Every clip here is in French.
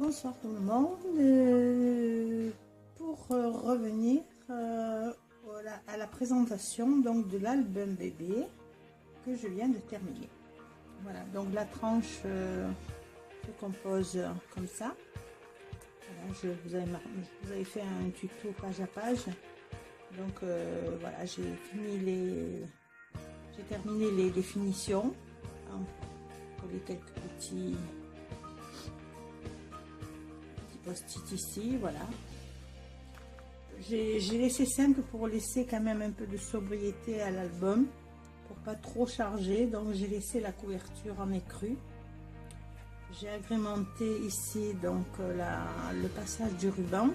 Bonsoir tout le monde. Pour revenir à la présentation donc de l'album bébé que je viens de terminer. Voilà, donc la tranche se compose comme ça. Voilà, je vous avais fait un tuto page à page. Donc voilà, j'ai terminé les définitions pour les quelques petits post-it ici, voilà. J'ai laissé simple pour laisser quand même un peu de sobriété à l'album, pour pas trop charger, donc j'ai laissé la couverture en écru. J'ai agrémenté ici donc le passage du ruban,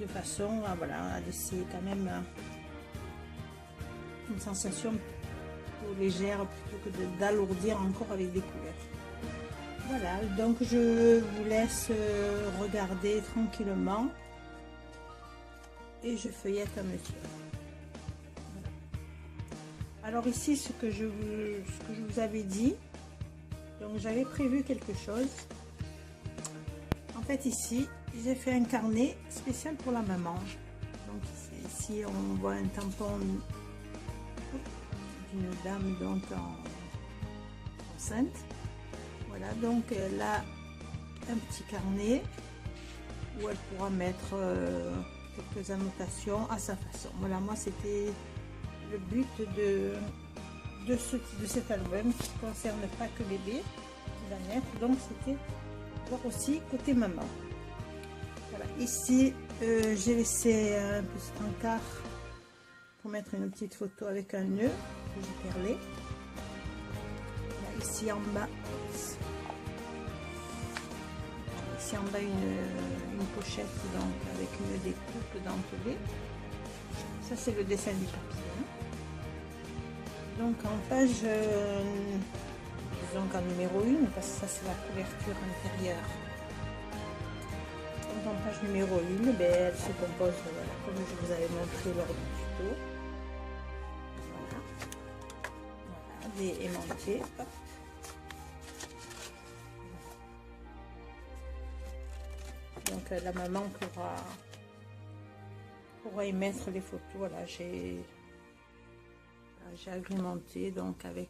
de façon à laisser quand même une sensation plutôt légère, plutôt que d'alourdir encore avec des couleurs. Voilà, donc je vous laisse regarder tranquillement et je feuillette à mesure. Voilà. Alors ici, ce que je vous avais dit, donc j'avais prévu quelque chose. En fait ici, j'ai fait un carnet spécial pour la maman. Donc ici on voit un tampon d'une dame donc enceinte. Voilà, donc elle a un petit carnet où elle pourra mettre quelques annotations à sa façon. Voilà, moi c'était le but de cet album qui ne concerne pas que bébé qui va naître, donc c'était voir aussi côté maman. Voilà, ici j'ai laissé un petit encart pour mettre une petite photo avec un nœud que j'ai perlé. Là, ici en bas, une pochette donc avec une découpe dentelée. Ça c'est le dessin du papillon. Donc en page disons qu'en numéro 1, parce que ça c'est la couverture intérieure. Donc en page numéro 1, elle se compose comme je vous avais montré lors du tuto. Voilà, des aimantés. Donc la maman pourra y mettre les photos. Voilà, j'ai agrémenté donc avec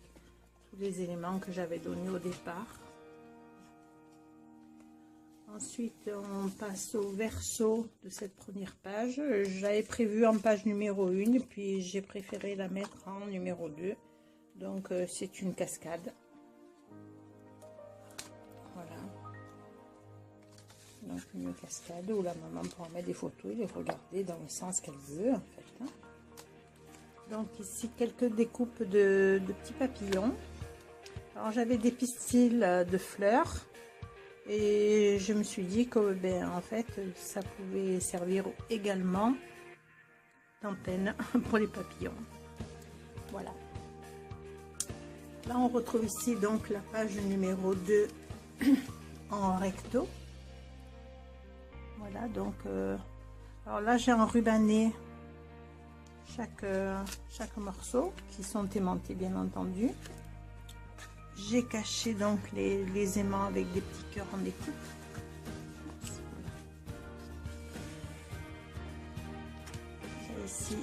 tous les éléments que j'avais donnés au départ. Ensuite on passe au verso de cette première page. J'avais prévu en page numéro 1, puis j'ai préféré la mettre en numéro 2. Donc c'est une cascade. Voilà. Donc une cascade où la maman pourra mettre des photos et les regarder dans le sens qu'elle veut en fait. Donc ici quelques découpes de petits papillons. Alors j'avais des pistils de fleurs et je me suis dit que en fait ça pouvait servir également d'antenne pour les papillons. Voilà. Là on retrouve ici donc la page numéro 2 en recto. Voilà, donc alors là j'ai enrubanné chaque morceau qui sont aimantés bien entendu. J'ai caché donc les aimants avec des petits cœurs en découpe. J'ai ici de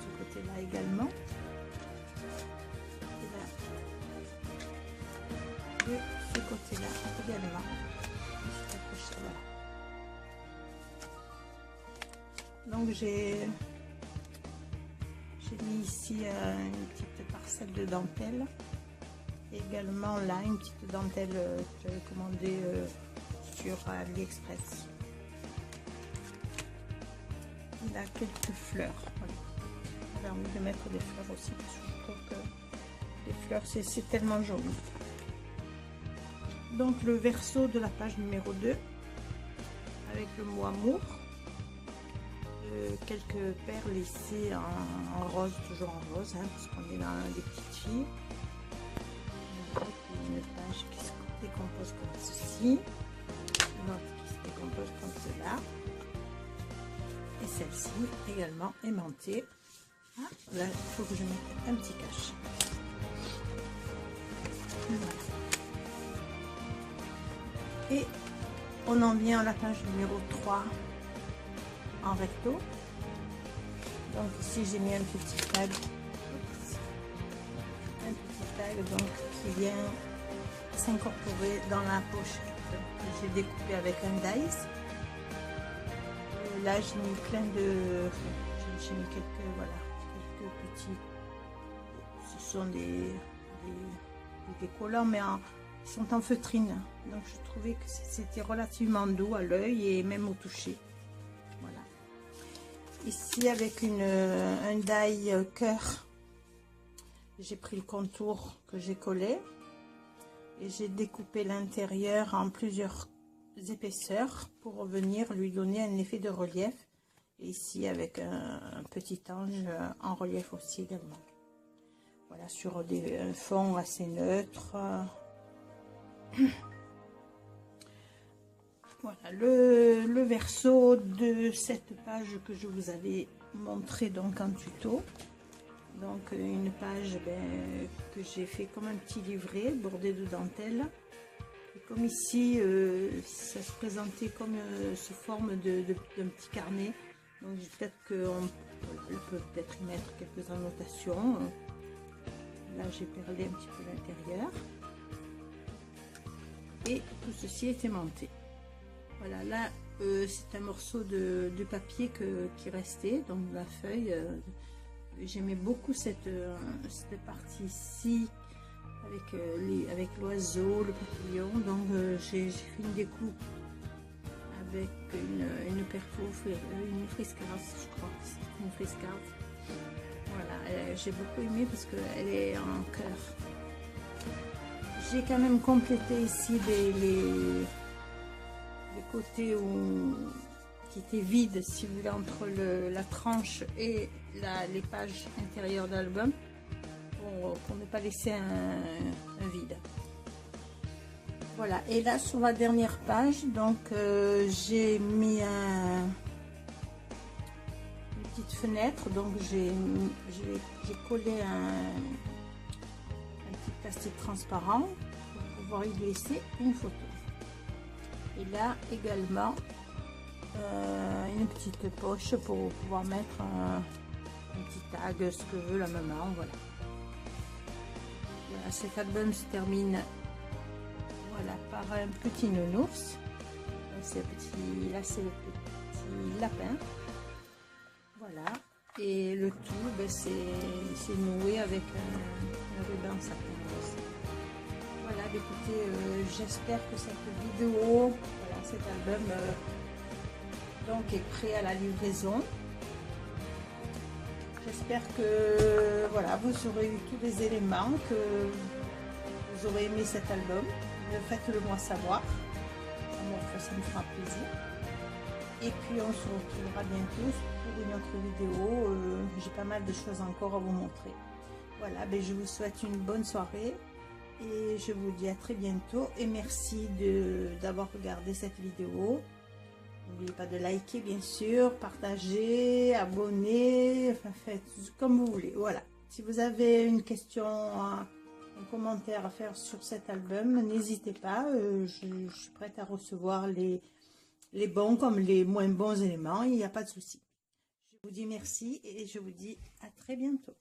ce côté là également. Et là de ce côté là également. Donc j'ai mis ici une petite parcelle de dentelle, également là une petite dentelle que j'avais commandée sur AliExpress. Il a quelques fleurs, voilà. J'ai envie de mettre des fleurs aussi parce que je trouve que les fleurs c'est tellement joli. Donc le verso de la page numéro 2 avec le mot amour. Quelques perles ici en rose, toujours en rose, parce qu'on est dans des petites filles. Une page qui se décompose comme ceci, une autre qui se décompose comme cela, et celle-ci également aimantée. Ah, là, il faut que je mette un petit cache. Voilà. Et on en vient à la page numéro 3 en recto. Donc ici j'ai mis un petit tag, donc qui vient s'incorporer dans la pochette que j'ai découpé avec un dice. Là j'ai mis plein de, j'ai mis quelques petits, ce sont des collants mais ils sont en feutrine, donc je trouvais que c'était relativement doux à l'œil et même au toucher. Voilà. Ici avec un die cœur, j'ai pris le contour que j'ai collé et j'ai découpé l'intérieur en plusieurs épaisseurs pour venir lui donner un effet de relief. Et ici avec un petit ange en relief aussi également. Voilà, sur un fond assez neutre. Voilà le verso de cette page que je vous avais montré donc en tuto. Donc une page que j'ai fait comme un petit livret bordé de dentelle. Et comme ici ça se présentait comme sous forme d'un petit carnet. Donc peut-être qu'on peut peut-être y mettre quelques annotations. Là j'ai perlé un petit peu l'intérieur. Et tout ceci est aimanté. Voilà, là c'est un morceau de papier qui restait, donc la feuille. J'aimais beaucoup cette partie ici avec l'oiseau, le papillon. Donc j'ai fait une découpe avec une une friscarde, je crois que c'est une friscarde. Voilà, j'ai beaucoup aimé parce qu'elle est en cœur. J'ai quand même complété ici les côtés qui étaient vides, si vous voulez, entre la tranche et les pages intérieures d'album, pour ne pas laisser un vide. Voilà, et là sur la dernière page, donc j'ai mis une petite fenêtre, donc j'ai collé un petit plastique transparent pour pouvoir y glisser une photo. Et là également une petite poche pour pouvoir mettre un petit tag, ce que veut la maman. Voilà. Voilà, cet album se termine par un petit nounours. Là c'est le petit lapin. Voilà, et le tout c'est noué avec un ruban sapin. Voilà, écoutez, j'espère que cette vidéo, cet album donc est prêt à la livraison. J'espère que vous aurez eu tous les éléments, que vous aurez aimé cet album. Faites-le moi savoir, ça me fera plaisir. Et puis on se retrouvera bientôt pour une autre vidéo. J'ai pas mal de choses encore à vous montrer. Voilà, je vous souhaite une bonne soirée et je vous dis à très bientôt. Et merci d'avoir regardé cette vidéo. N'oubliez pas de liker, bien sûr, partager, abonner, enfin faites comme vous voulez. Voilà. Si vous avez une question, un commentaire à faire sur cet album, n'hésitez pas. Je suis prête à recevoir les bons comme les moins bons éléments, il n'y a pas de souci. Je vous dis merci et je vous dis à très bientôt.